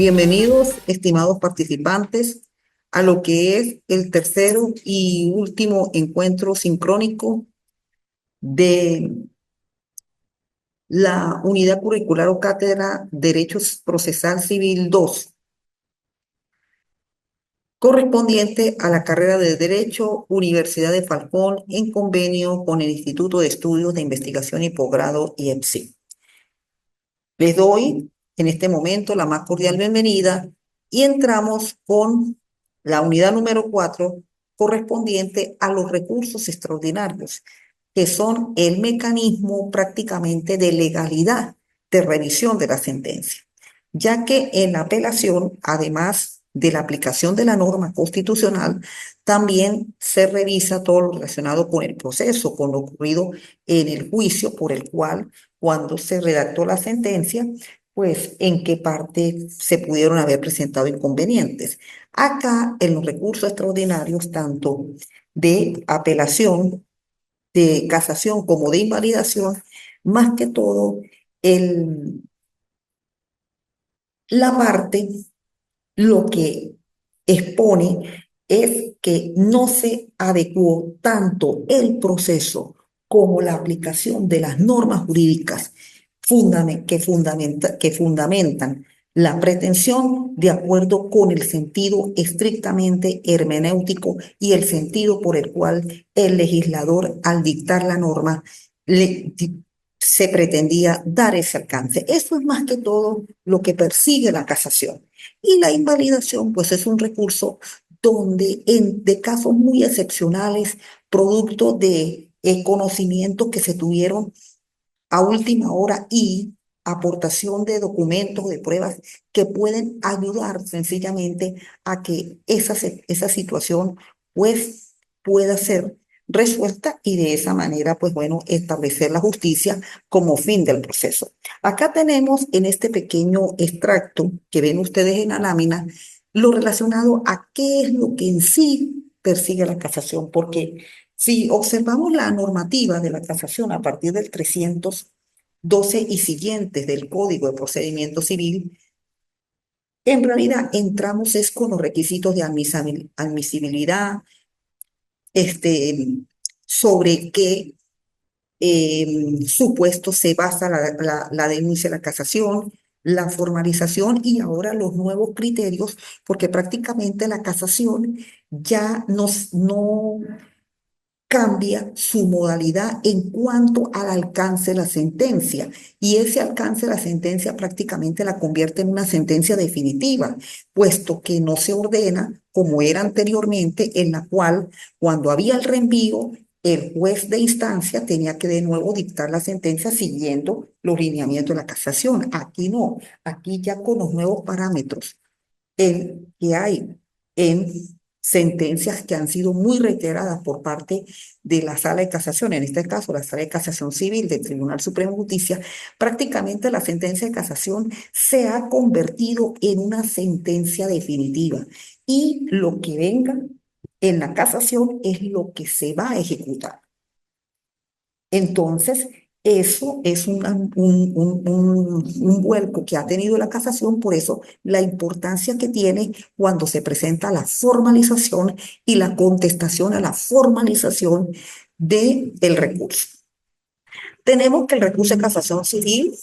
Bienvenidos, estimados participantes, a lo que es el tercero y último encuentro sincrónico de la Unidad Curricular o Cátedra Derechos Procesal Civil 2, correspondiente a la carrera de Derecho Universidad de Falcón en convenio con el Instituto de Estudios de Investigación y Posgrado IEPSI. Les doy en este momento la más cordial bienvenida y entramos con la unidad número 4 correspondiente a los recursos extraordinarios, que son el mecanismo prácticamente de legalidad de revisión de la sentencia, ya que en la apelación, además de la aplicación de la norma constitucional, también se revisa todo lo relacionado con el proceso, con lo ocurrido en el juicio por el cual, cuando se redactó la sentencia, pues en qué parte se pudieron haber presentado inconvenientes. Acá, en los recursos extraordinarios, tanto de apelación, de casación como de invalidación, más que todo, el, la parte lo que expone es que no se adecuó tanto el proceso como la aplicación de las normas jurídicas que fundamentan la pretensión de acuerdo con el sentido estrictamente hermenéutico y el sentido por el cual el legislador, al dictar la norma, se pretendía dar ese alcance. Eso es más que todo lo que persigue la casación. Y la invalidación, pues es un recurso donde de casos muy excepcionales, producto de conocimientos que se tuvieron a última hora y aportación de documentos, de pruebas que pueden ayudar sencillamente a que esa situación pues pueda ser resuelta y de esa manera pues bueno establecer la justicia como fin del proceso. Acá tenemos en este pequeño extracto que ven ustedes en la lámina lo relacionado a qué es lo que en sí persigue la casación, porque si observamos la normativa de la casación a partir del 312 y siguientes del Código de Procedimiento Civil, en realidad entramos es con los requisitos de admisibilidad, este, sobre qué supuesto se basa la denuncia de la casación, la formalización y ahora los nuevos criterios, porque prácticamente la casación ya no cambia su modalidad en cuanto al alcance de la sentencia. Y ese alcance de la sentencia prácticamente la convierte en una sentencia definitiva, puesto que no se ordena como era anteriormente, en la cual cuando había el reenvío, el juez de instancia tenía que de nuevo dictar la sentencia siguiendo los lineamientos de la casación. Aquí no, aquí ya con los nuevos parámetros que hay en sentencias que han sido muy reiteradas por parte de la Sala de Casación, en este caso la Sala de Casación Civil del Tribunal Supremo de Justicia, prácticamente la sentencia de casación se ha convertido en una sentencia definitiva y lo que venga en la casación es lo que se va a ejecutar. Entonces, eso es un vuelco que ha tenido la casación, por eso la importancia que tiene cuando se presenta la formalización y la contestación a la formalización del recurso. Tenemos que el recurso de casación civil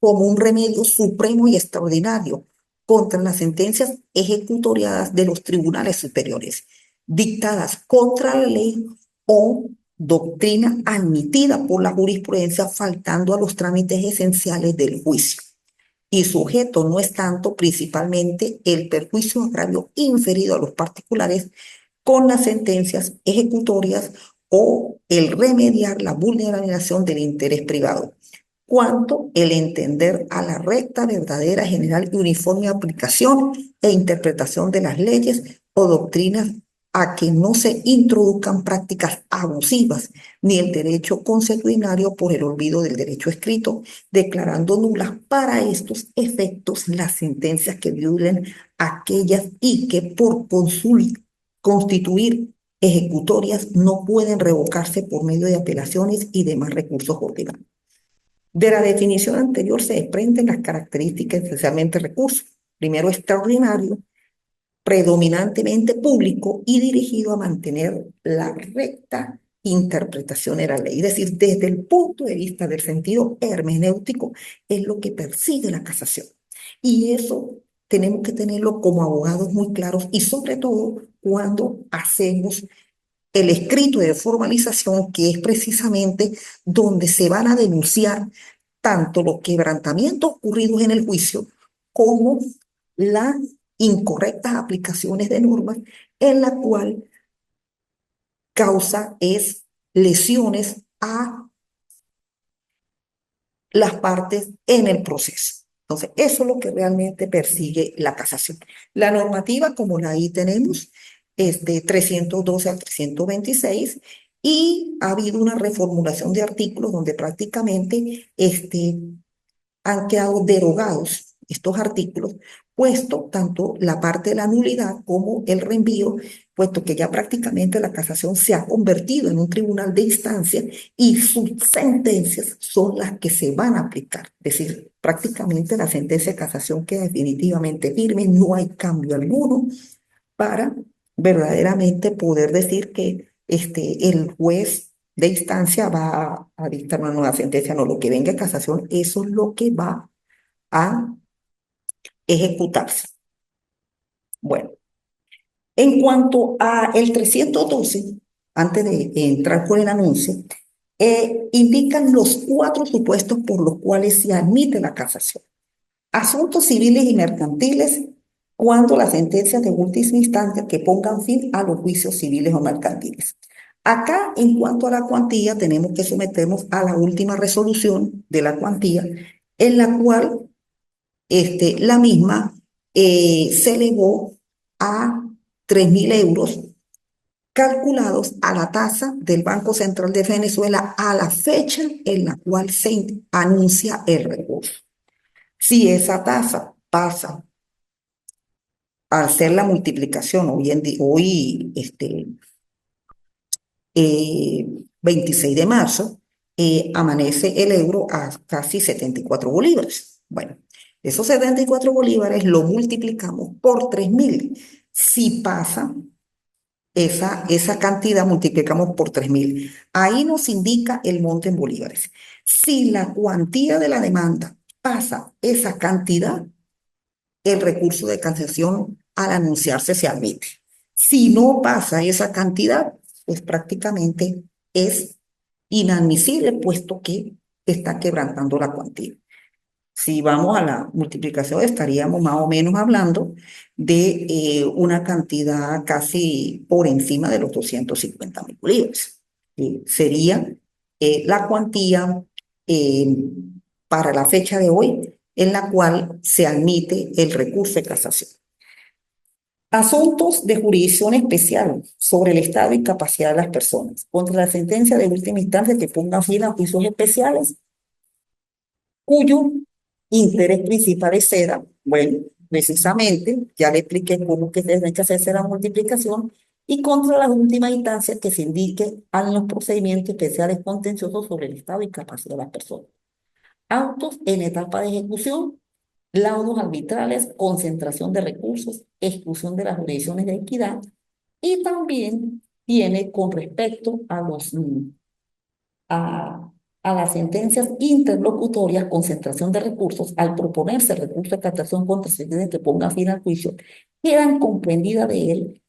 como un remedio supremo y extraordinario contra las sentencias ejecutoriadas de los tribunales superiores, dictadas contra la ley o doctrina admitida por la jurisprudencia, faltando a los trámites esenciales del juicio. Y sujeto no es tanto principalmente el perjuicio o agravio inferido a los particulares con las sentencias ejecutorias o el remediar la vulneración del interés privado, cuanto el entender a la recta, verdadera, general y uniforme aplicación e interpretación de las leyes o doctrinas, a que no se introduzcan prácticas abusivas ni el derecho consuetudinario por el olvido del derecho escrito, declarando nulas para estos efectos las sentencias que violen aquellas y que por constituir ejecutorias no pueden revocarse por medio de apelaciones y demás recursos ordinarios. De la definición anterior se desprenden las características esencialmente recursos. primero extraordinario, predominantemente público y dirigido a mantener la recta interpretación de la ley. Es decir, desde el punto de vista del sentido hermenéutico, es lo que persigue la casación. Y eso tenemos que tenerlo como abogados muy claros y sobre todo cuando hacemos el escrito de formalización, que es precisamente donde se van a denunciar tanto los quebrantamientos ocurridos en el juicio como las incorrectas aplicaciones de normas en la cual causa es lesiones a las partes en el proceso. Entonces, eso es lo que realmente persigue la casación. La normativa, como la ahí tenemos, es de 312 al 326 y ha habido una reformulación de artículos donde prácticamente han quedado derogados estos artículos, puesto tanto la parte de la nulidad como el reenvío, puesto que ya prácticamente la casación se ha convertido en un tribunal de instancia y sus sentencias son las que se van a aplicar. Es decir, prácticamente la sentencia de casación queda definitivamente firme, no hay cambio alguno para verdaderamente poder decir que el juez de instancia va a dictar una nueva sentencia. No, lo que venga a casación, eso es lo que va a ejecutarse. Bueno, en cuanto a el 312, antes de entrar con el anuncio, indican los cuatro supuestos por los cuales se admite la casación. Asuntos civiles y mercantiles, cuando las sentencias de última instancia que pongan fin a los juicios civiles o mercantiles. Acá, en cuanto a la cuantía, tenemos que someternos a la última resolución de la cuantía, en la cual la misma se elevó a 3.000 euros calculados a la tasa del Banco Central de Venezuela a la fecha en la cual se anuncia el recurso. Si esa tasa pasa al hacer la multiplicación, hoy 26 de marzo, amanece el euro a casi 74 bolívares. Bueno, esos 74 bolívares lo multiplicamos por 3.000. Si pasa esa cantidad, multiplicamos por 3.000. Ahí nos indica el monto en bolívares. Si la cuantía de la demanda pasa esa cantidad, el recurso de casación al anunciarse se admite. Si no pasa esa cantidad, pues prácticamente es inadmisible, puesto que está quebrantando la cuantía. Si vamos a la multiplicación, estaríamos más o menos hablando de una cantidad casi por encima de los 250.000 bolívares. Sería la cuantía eh, para la fecha de hoy en la cual se admite el recurso de casación. Asuntos de jurisdicción especial sobre el estado y capacidad de las personas. Contra la sentencia de última instancia que ponga fin a juicios especiales, cuyo interés principal es ceda. Bueno, precisamente, ya le expliqué cómo que tiene que hacerse la multiplicación y contra las últimas instancias que se indique en los procedimientos especiales contenciosos sobre el estado y capacidad de las personas. Autos en etapa de ejecución, laudos arbitrales, concentración de recursos, exclusión de las jurisdicciones de equidad y también tiene con respecto a a, a las sentencias interlocutorias, concentración de recursos, al proponerse el recurso de casación contra el sentencia que ponga fin al juicio, quedan comprendidas de él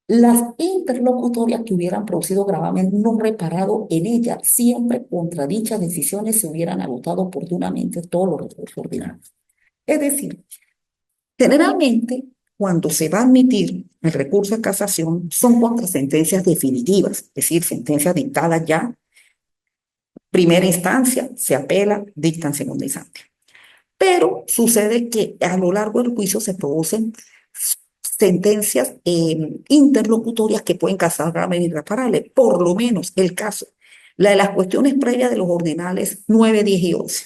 las interlocutorias que hubieran producido gravamen no reparado en ella, siempre contra dichas decisiones se hubieran agotado oportunamente todos los recursos ordinarios. Es decir, generalmente, cuando se va a admitir el recurso de casación, son contra sentencias definitivas, es decir, sentencias dictadas ya, primera instancia, se apela, dictan segunda instancia. Pero sucede que a lo largo del juicio se producen sentencias interlocutorias que pueden causar graves irreparables, por lo menos el caso, la de las cuestiones previas de los ordinales 9, 10 y 11.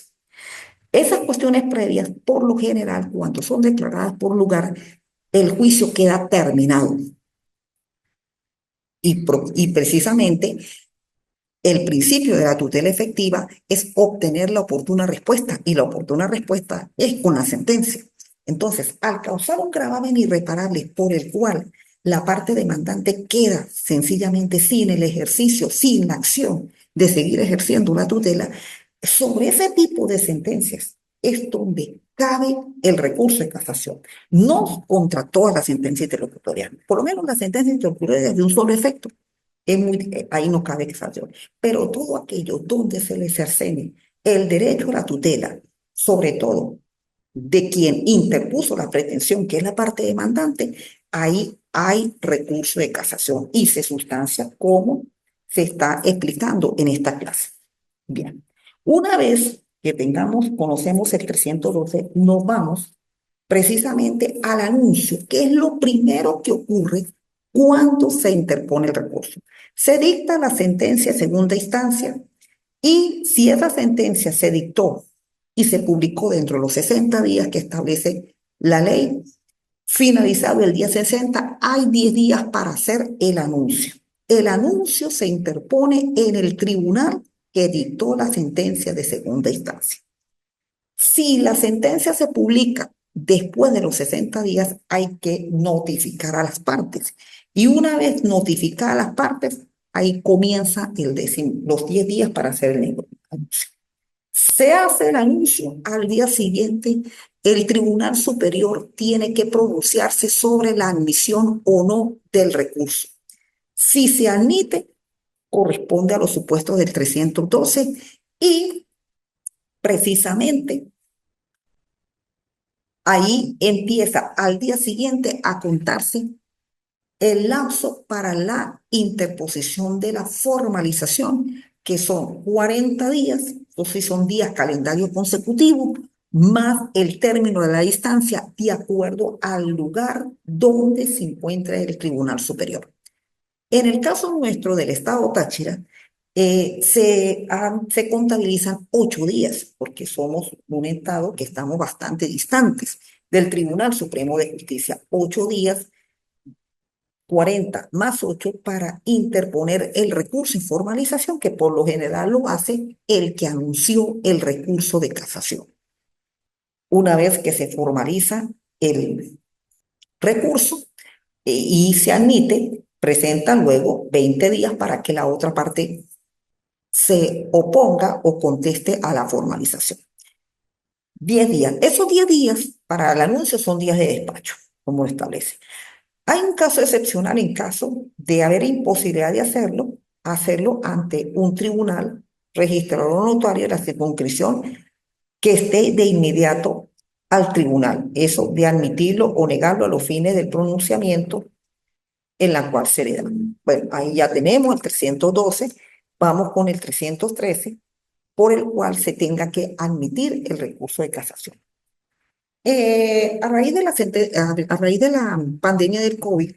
Esas cuestiones previas, por lo general, cuando son declaradas por lugar, el juicio queda terminado. Y precisamente el principio de la tutela efectiva es obtener la oportuna respuesta, y la oportuna respuesta es con la sentencia. Entonces, al causar un gravamen irreparable por el cual la parte demandante queda sencillamente sin el ejercicio, sin la acción de seguir ejerciendo la tutela, sobre ese tipo de sentencias es donde cabe el recurso de casación, no contra todas las sentencias interlocutoriales. Por lo menos las sentencias interlocutoriales de un solo efecto, ahí no cabe casación. Pero todo aquello donde se le cercene el derecho a la tutela, sobre todo de quien interpuso la pretensión, que es la parte demandante, ahí hay recurso de casación y se sustancia como se está explicando en esta clase. Bien, una vez que conocemos el 312, nos vamos precisamente al anuncio, que es lo primero que ocurre cuando se interpone el recurso. Se dicta la sentencia de segunda instancia y si esa sentencia se dictó y se publicó dentro de los 60 días que establece la ley, finalizado el día 60, hay 10 días para hacer el anuncio. El anuncio se interpone en el tribunal que dictó la sentencia de segunda instancia. Si la sentencia se publica después de los 60 días, hay que notificar a las partes. Y una vez notificadas las partes, ahí comienza los 10 días para hacer el anuncio. Se hace el anuncio, al día siguiente el Tribunal Superior tiene que pronunciarse sobre la admisión o no del recurso. Si se admite, corresponde a los supuestos del 312 y precisamente ahí empieza al día siguiente a contarse el lapso para la interposición de la formalización, que son 40 días, o si son días calendario consecutivo, más el término de la distancia de acuerdo al lugar donde se encuentra el Tribunal Superior. En el caso nuestro del Estado Táchira, se contabilizan 8 días, porque somos un Estado que estamos bastante distantes del Tribunal Supremo de Justicia. 8 días, 40 más 8 para interponer el recurso y formalización, que por lo general lo hace el que anunció el recurso de casación. Una vez que se formaliza el recurso y se admite, presenta luego 20 días para que la otra parte se oponga o conteste a la formalización. 10 días. Esos 10 días para el anuncio son días de despacho, como establece. Hay un caso excepcional en caso de haber imposibilidad de hacerlo ante un tribunal registrador notario de la circunscripción que esté de inmediato al tribunal. Eso de admitirlo o negarlo a los fines del pronunciamiento en la cual se le da. Bueno, ahí ya tenemos el 312, vamos con el 313, por el cual se tenga que admitir el recurso de casación. A raíz de la pandemia del COVID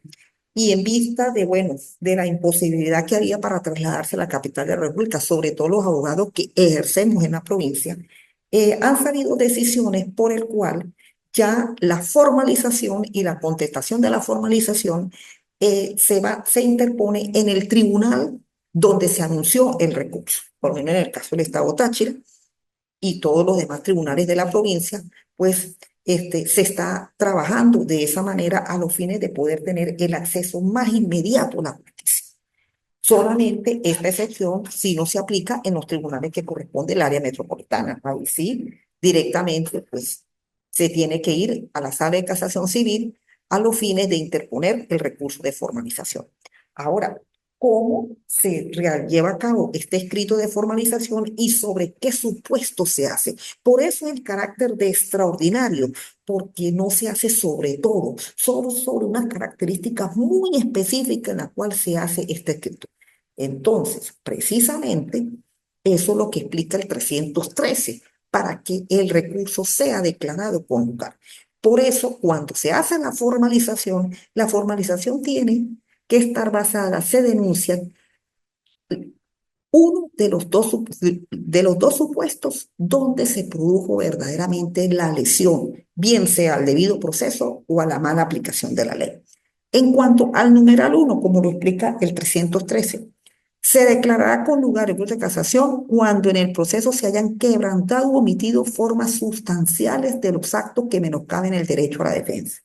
y en vista de, bueno, de la imposibilidad que había para trasladarse a la capital de la República, sobre todo los abogados que ejercemos en la provincia, han salido decisiones por el cual ya la formalización y la contestación de la formalización se interpone en el tribunal donde se anunció el recurso, por lo menos en el caso del Estado Táchira y todos los demás tribunales de la provincia, pues se está trabajando de esa manera a los fines de poder tener el acceso más inmediato a la justicia. Solamente esta excepción sí no se aplica en los tribunales que corresponde al área metropolitana. Ahí sí, directamente, pues se tiene que ir a la sala de casación civil a los fines de interponer el recurso de formalización. Ahora, ¿cómo se lleva a cabo este escrito de formalización y sobre qué supuesto se hace? Por eso el carácter de extraordinario, porque no se hace sobre todo, solo sobre unas características muy específicas en las cuales se hace este escrito. Entonces, precisamente, eso es lo que explica el 313, para que el recurso sea declarado con lugar. Por eso, cuando se hace la formalización tiene que estar basada, se denuncia uno de los dos supuestos donde se produjo verdaderamente la lesión, bien sea al debido proceso o a la mala aplicación de la ley. En cuanto al numeral 1, como lo explica el 313, Se declarará con lugar el recurso de casación cuando en el proceso se hayan quebrantado o omitido formas sustanciales de los actos que menoscaben el derecho a la defensa,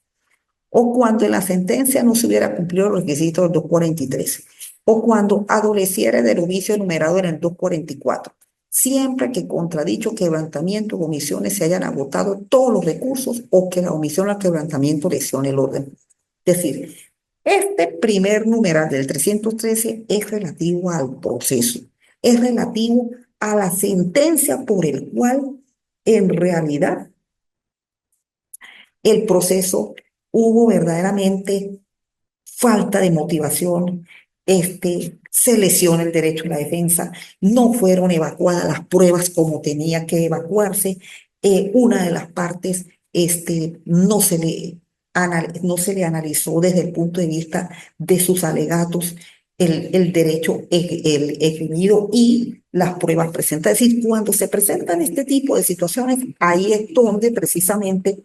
o cuando en la sentencia no se hubiera cumplido los requisitos del 243, o cuando adoleciere del oficio enumerado en el 244, siempre que contra dicho quebrantamiento o omisiones se hayan agotado todos los recursos o que la omisión al quebrantamiento lesione el orden. Es decir, este primer numeral del 313 es relativo al proceso, es relativo a la sentencia por el cual en realidad el proceso hubo verdaderamente falta de motivación, se lesiona el derecho a la defensa, no fueron evacuadas las pruebas como tenía que evacuarse, una de las partes no se le analizó desde el punto de vista de sus alegatos el derecho exigido y las pruebas presentadas. Es decir, cuando se presentan este tipo de situaciones, ahí es donde precisamente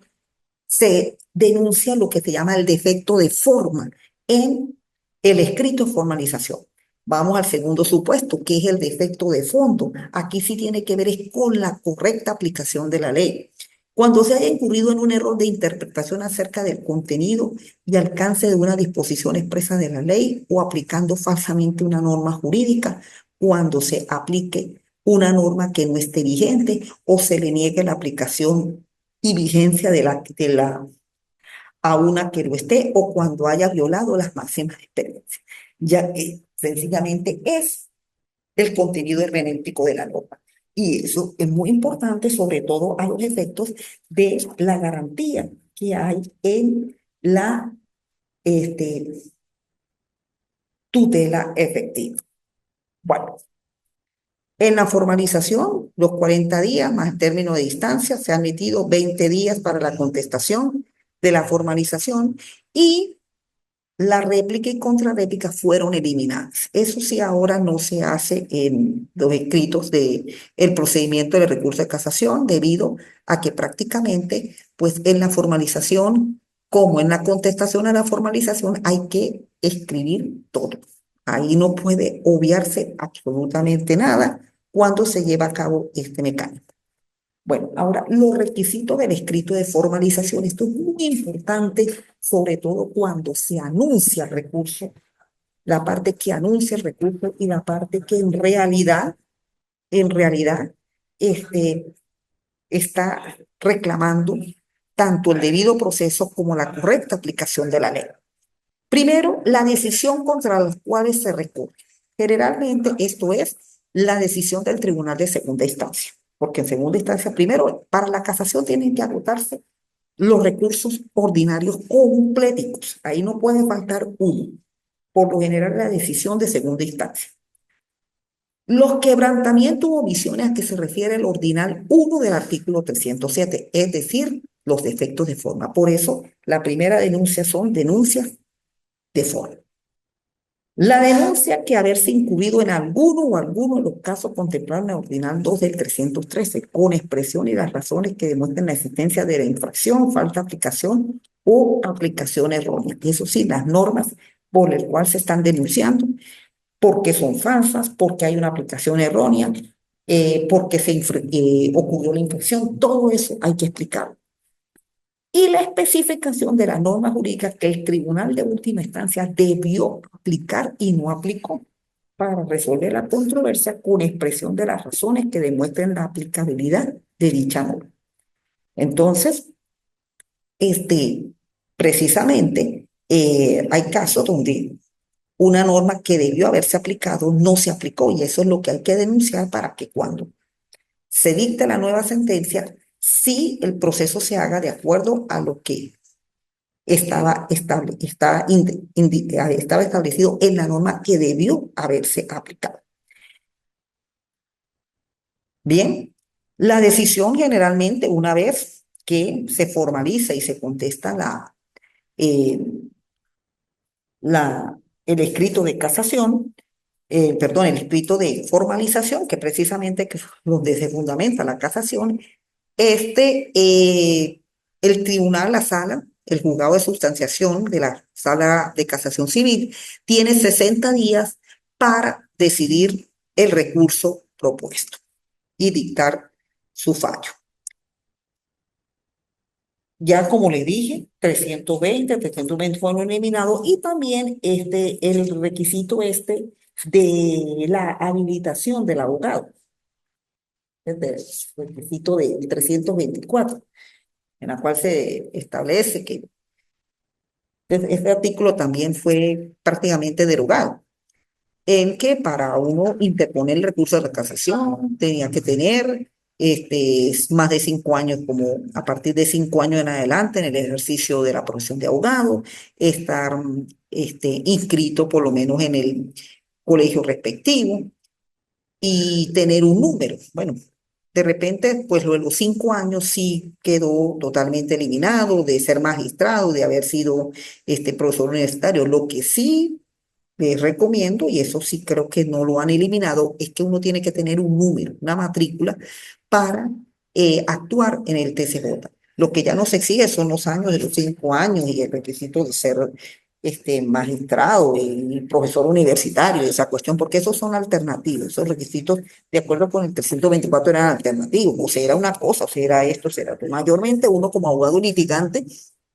se denuncia lo que se llama el defecto de forma en el escrito de formalización. Vamos al segundo supuesto, que es el defecto de fondo. Aquí sí tiene que ver es con la correcta aplicación de la ley. Cuando se haya incurrido en un error de interpretación acerca del contenido y alcance de una disposición expresa de la ley o aplicando falsamente una norma jurídica, cuando se aplique una norma que no esté vigente o se le niegue la aplicación y vigencia a una que lo esté o cuando haya violado las máximas de experiencia, ya que sencillamente es el contenido hermenéutico de la norma. Y eso es muy importante, sobre todo a los efectos de la garantía que hay en la este, tutela efectiva. Bueno, en la formalización, los 40 días más el término de distancia, se han admitido 20 días para la contestación de la formalización y la réplica y contrarréplica fueron eliminadas. Eso sí ahora no se hace en los escritos del procedimiento de recurso de casación debido a que prácticamente pues en la formalización como en la contestación a la formalización hay que escribir todo. Ahí no puede obviarse absolutamente nada cuando se lleva a cabo este mecanismo. Bueno, ahora los requisitos del escrito de formalización, esto es muy importante, sobre todo cuando se anuncia el recurso, la parte que anuncia el recurso y la parte que en realidad, este, está reclamando tanto el debido proceso como la correcta aplicación de la ley. Primero, la decisión contra las cuales se recurre. Generalmente esto es la decisión del tribunal de segunda instancia, porque en segunda instancia, primero, para la casación tienen que agotarse los recursos ordinarios completos. Ahí no puede faltar uno. Por lo general, la decisión de segunda instancia. Los quebrantamientos o omisiones a que se refiere el ordinal 1 del artículo 307, es decir, los defectos de forma. Por eso, la primera denuncia son denuncias de forma. La denuncia que haberse incurrido en alguno o alguno de los casos contemplados en el Ordinal 2 del 313, con expresión y las razones que demuestren la existencia de la infracción, falta de aplicación o aplicación errónea. Eso sí, las normas por las cuales se están denunciando, porque son falsas, porque hay una aplicación errónea, porque ocurrió la infracción, todo eso hay que explicarlo. Y la especificación de la norma jurídica que el tribunal de última instancia debió aplicar y no aplicó para resolver la controversia con expresión de las razones que demuestren la aplicabilidad de dicha norma. Entonces, este, precisamente, hay casos donde una norma que debió haberse aplicado no se aplicó y eso es lo que hay que denunciar para que cuando se dicte la nueva sentencia, sí el proceso se haga de acuerdo a lo que estaba establecido en la norma que debió haberse aplicado. Bien, la decisión generalmente, una vez que se formaliza y se contesta eh, el escrito de casación, perdón, el escrito de formalización, que precisamente que es donde se fundamenta la casación, el tribunal, la sala, el juzgado de sustanciación de la sala de casación civil, tiene 60 días para decidir el recurso propuesto y dictar su fallo. Ya como le dije, 320 fueron eliminados y también el requisito de la habilitación del abogado, el requisito del 324, en la cual se establece que este artículo también fue prácticamente derogado, en que para uno interponer el recurso de casación tenía que tener más de 5 años, como a partir de 5 años en adelante en el ejercicio de la profesión de abogado, estar inscrito por lo menos en el colegio respectivo y tener un número. Bueno, de repente, pues lo de los 5 años sí quedó totalmente eliminado de ser magistrado, de haber sido profesor universitario. Lo que sí les recomiendo, y eso sí creo que no lo han eliminado, es que uno tiene que tener un número, una matrícula para actuar en el TCJ. Lo que ya no se exige son los años de los 5 años y el requisito de ser magistrado y profesor universitario, esa cuestión, porque esos son alternativos, esos requisitos, de acuerdo con el 324, eran alternativos, o sea, era una cosa, o sea, era esto, o sea, era mayormente uno como abogado litigante,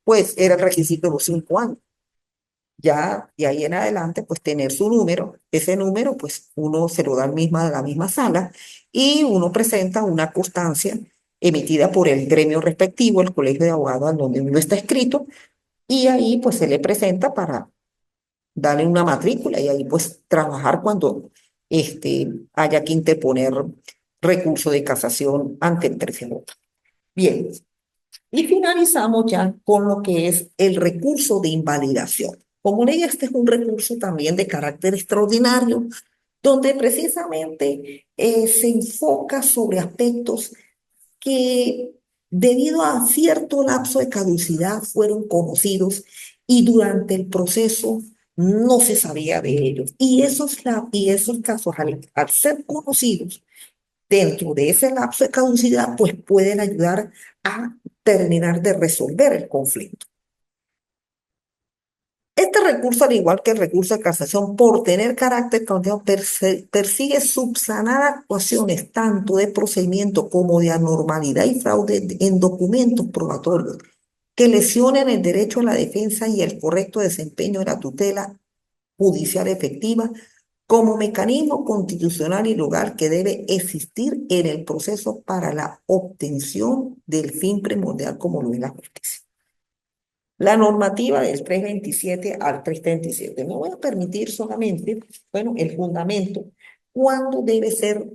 pues era el requisito de los 5 años. Ya de ahí en adelante, pues tener su número, ese número, pues uno se lo da a la misma sala y uno presenta una constancia emitida por el gremio respectivo, el colegio de abogados, en donde uno está escrito, y ahí pues se le presenta para darle una matrícula y ahí pues trabajar cuando haya que interponer recurso de casación ante el tribunal. Bien, y finalizamos ya con lo que es el recurso de invalidación. Como ley, este es un recurso también de carácter extraordinario, donde precisamente se enfoca sobre aspectos que debido a cierto lapso de caducidad fueron conocidos y durante el proceso no se sabía de ellos. Y esos casos, al ser conocidos, dentro de ese lapso de caducidad, pues pueden ayudar a terminar de resolver el conflicto. Este recurso, al igual que el recurso de casación, por tener carácter extraordinario, persigue subsanar actuaciones tanto de procedimiento como de anormalidad y fraude en documentos probatorios que lesionen el derecho a la defensa y el correcto desempeño de la tutela judicial efectiva como mecanismo constitucional y legal que debe existir en el proceso para la obtención del fin primordial como lo es la justicia. La normativa del 327 al 337. Me voy a permitir solamente, bueno, el fundamento, cuándo debe ser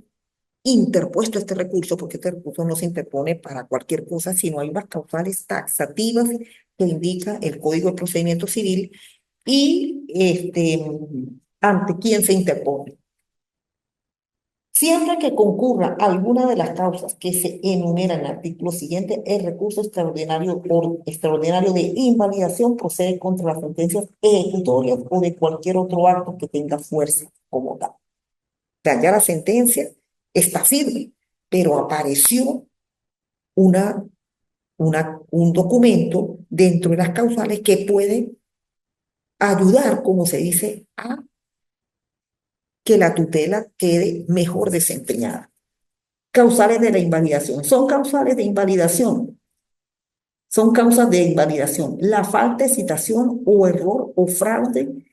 interpuesto este recurso, porque este recurso no se interpone para cualquier cosa, sino hay unas causales taxativas que indica el Código de Procedimiento Civil y ante quién se interpone. Siempre que concurra alguna de las causas que se enumeran en el artículo siguiente, el recurso extraordinario de invalidación procede contra las sentencias ejecutorias o de cualquier otro acto que tenga fuerza como tal. O sea, ya la sentencia está firme, pero apareció un documento dentro de las causales que puede ayudar, como se dice, a que la tutela quede mejor desempeñada. Causales de la invalidación. Son causales de invalidación. Son causas de invalidación. La falta de citación o error o fraude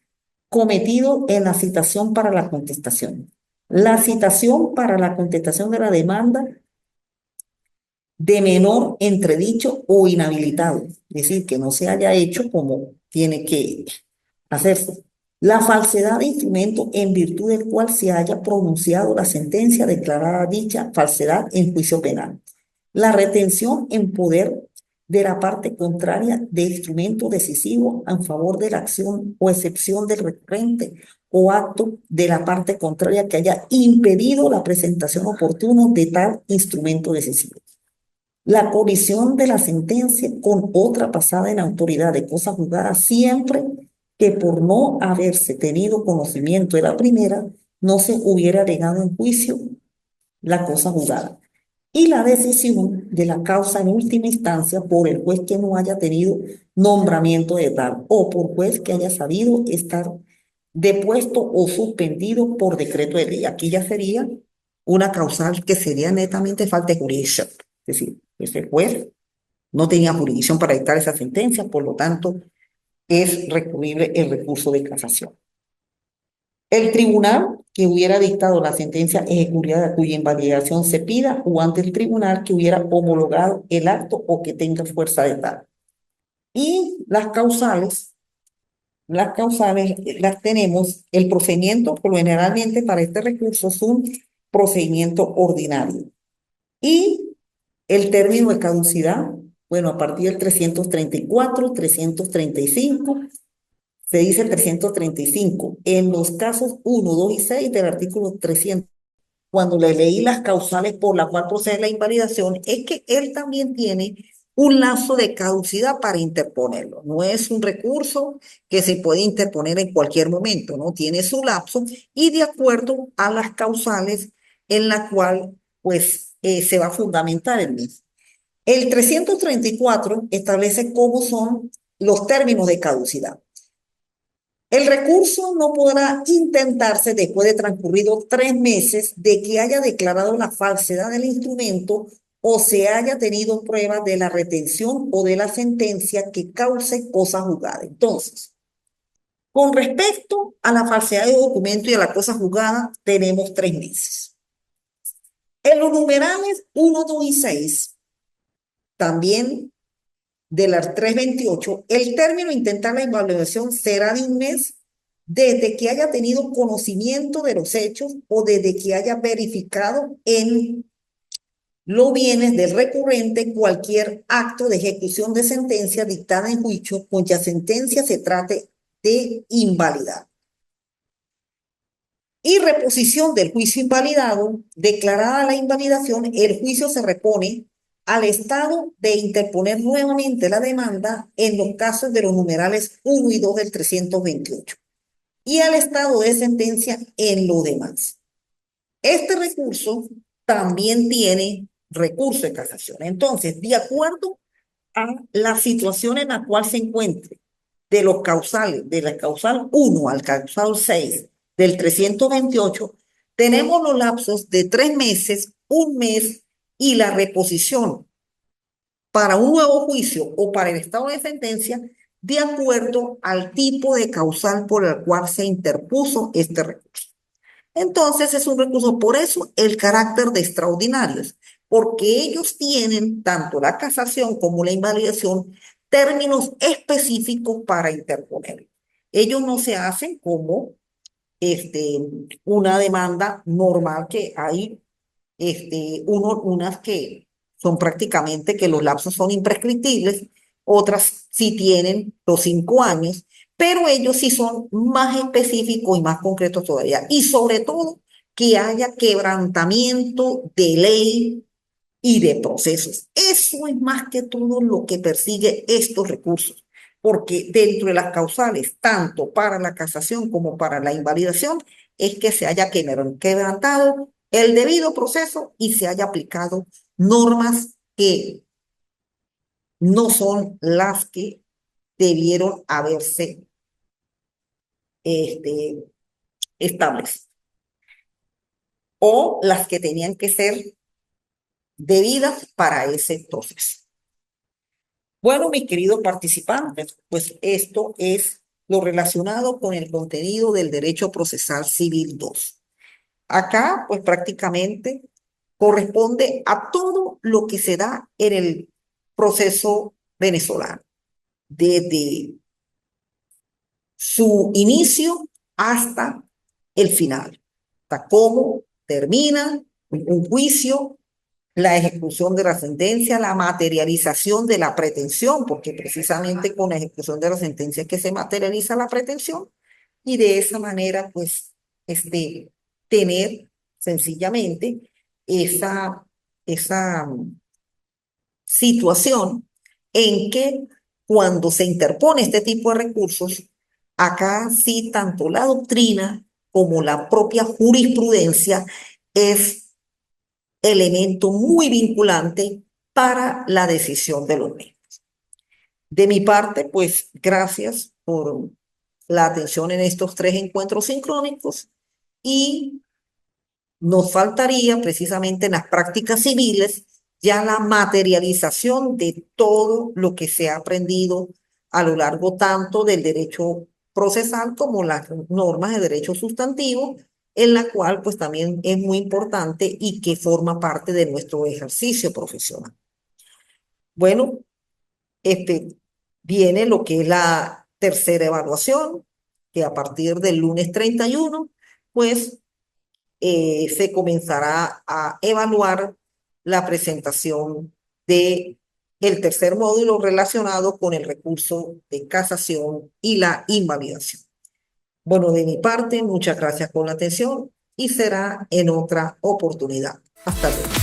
cometido en la citación para la contestación. La citación para la contestación de la demanda de menor entredicho o inhabilitado. Es decir, que no se haya hecho como tiene que hacerse. La falsedad de instrumento en virtud del cual se haya pronunciado la sentencia declarada dicha falsedad en juicio penal. La retención en poder de la parte contraria de instrumento decisivo en favor de la acción o excepción del recurrente o acto de la parte contraria que haya impedido la presentación oportuna de tal instrumento decisivo. La colisión de la sentencia con otra pasada en autoridad de cosa juzgada siempre que por no haberse tenido conocimiento de la primera, no se hubiera alegado en juicio la cosa juzgada. Y la decisión de la causa en última instancia por el juez que no haya tenido nombramiento de tal o por juez que haya sabido estar depuesto o suspendido por decreto de ley. Aquí ya sería una causal que sería netamente falta de jurisdicción. Es decir, ese juez no tenía jurisdicción para dictar esa sentencia, por lo tanto, es recurrible el recurso de casación. El tribunal que hubiera dictado la sentencia ejecutoriada cuya invalidación se pida o ante el tribunal que hubiera homologado el acto o que tenga fuerza de tal. Y las causales las tenemos, el procedimiento, por lo generalmente para este recurso es un procedimiento ordinario. Y el término de caducidad, bueno, a partir del 334, 335, se dice 335. En los casos 1, 2 y 6 del artículo 300, cuando le leí las causales por las cual procede la invalidación, es que él también tiene un lazo de caducidad para interponerlo. No es un recurso que se puede interponer en cualquier momento, ¿no? Tiene su lapso y de acuerdo a las causales en la cual, pues, se va a fundamentar el mismo. El 334 establece cómo son los términos de caducidad. El recurso no podrá intentarse después de transcurridos 3 meses de que haya declarado la falsedad del instrumento o se haya tenido pruebas de la retención o de la sentencia que cause cosa juzgada. Entonces, con respecto a la falsedad de documento y a la cosa juzgada, tenemos 3 meses. En los numerales 1, 2 y 6, también de las 328, el término intentar la invalidación será de 1 mes desde que haya tenido conocimiento de los hechos o desde que haya verificado en los bienes del recurrente cualquier acto de ejecución de sentencia dictada en juicio cuya sentencia se trate de invalidar. Y reposición del juicio invalidado, declarada la invalidación, el juicio se repone al Estado de interponer nuevamente la demanda en los casos de los numerales 1 y 2 del 328 y al Estado de sentencia en lo demás. Este recurso también tiene recurso de casación. Entonces, de acuerdo a la situación en la cual se encuentre, de los causales, de la causal 1 al causal 6 del 328, tenemos los lapsos de 3 meses, 1 mes y la reposición para un nuevo juicio o para el estado de sentencia de acuerdo al tipo de causal por el cual se interpuso este recurso. Entonces es un recurso, por eso el carácter de extraordinarios, porque ellos tienen, tanto la casación como la invalidación, términos específicos para interponer. Ellos no se hacen como este, una demanda normal que hay, unas que son prácticamente que los lapsos son imprescriptibles, otras sí tienen los 5 años, pero ellos sí son más específicos y más concretos todavía. Y sobre todo, que haya quebrantamiento de ley y de procesos. Eso es más que todo lo que persigue estos recursos, porque dentro de las causales, tanto para la casación como para la invalidación, es que se haya quebrantado el debido proceso y se haya aplicado normas que no son las que debieron haberse este, establecido o las que tenían que ser debidas para ese proceso. Bueno, mis queridos participantes, pues esto es lo relacionado con el contenido del Derecho Procesal Civil 2. Acá, pues prácticamente corresponde a todo lo que se da en el proceso venezolano, desde su inicio hasta el final, hasta cómo termina un juicio, la ejecución de la sentencia, la materialización de la pretensión, porque precisamente con la ejecución de la sentencia es que se materializa la pretensión, y de esa manera, pues, tener sencillamente esa situación en que cuando se interpone este tipo de recursos, acá sí tanto la doctrina como la propia jurisprudencia es elemento muy vinculante para la decisión de los mismos. De mi parte, pues gracias por la atención en estos tres encuentros sincrónicos y nos faltaría precisamente en las prácticas civiles ya la materialización de todo lo que se ha aprendido a lo largo tanto del derecho procesal como las normas de derecho sustantivo, en la cual pues también es muy importante y que forma parte de nuestro ejercicio profesional. Bueno, este, viene lo que es la tercera evaluación, que a partir del lunes 31 pues se comenzará a evaluar la presentación de el tercer módulo relacionado con el recurso de casación y la invalidación. Bueno, de mi parte, muchas gracias por la atención y será en otra oportunidad. Hasta luego.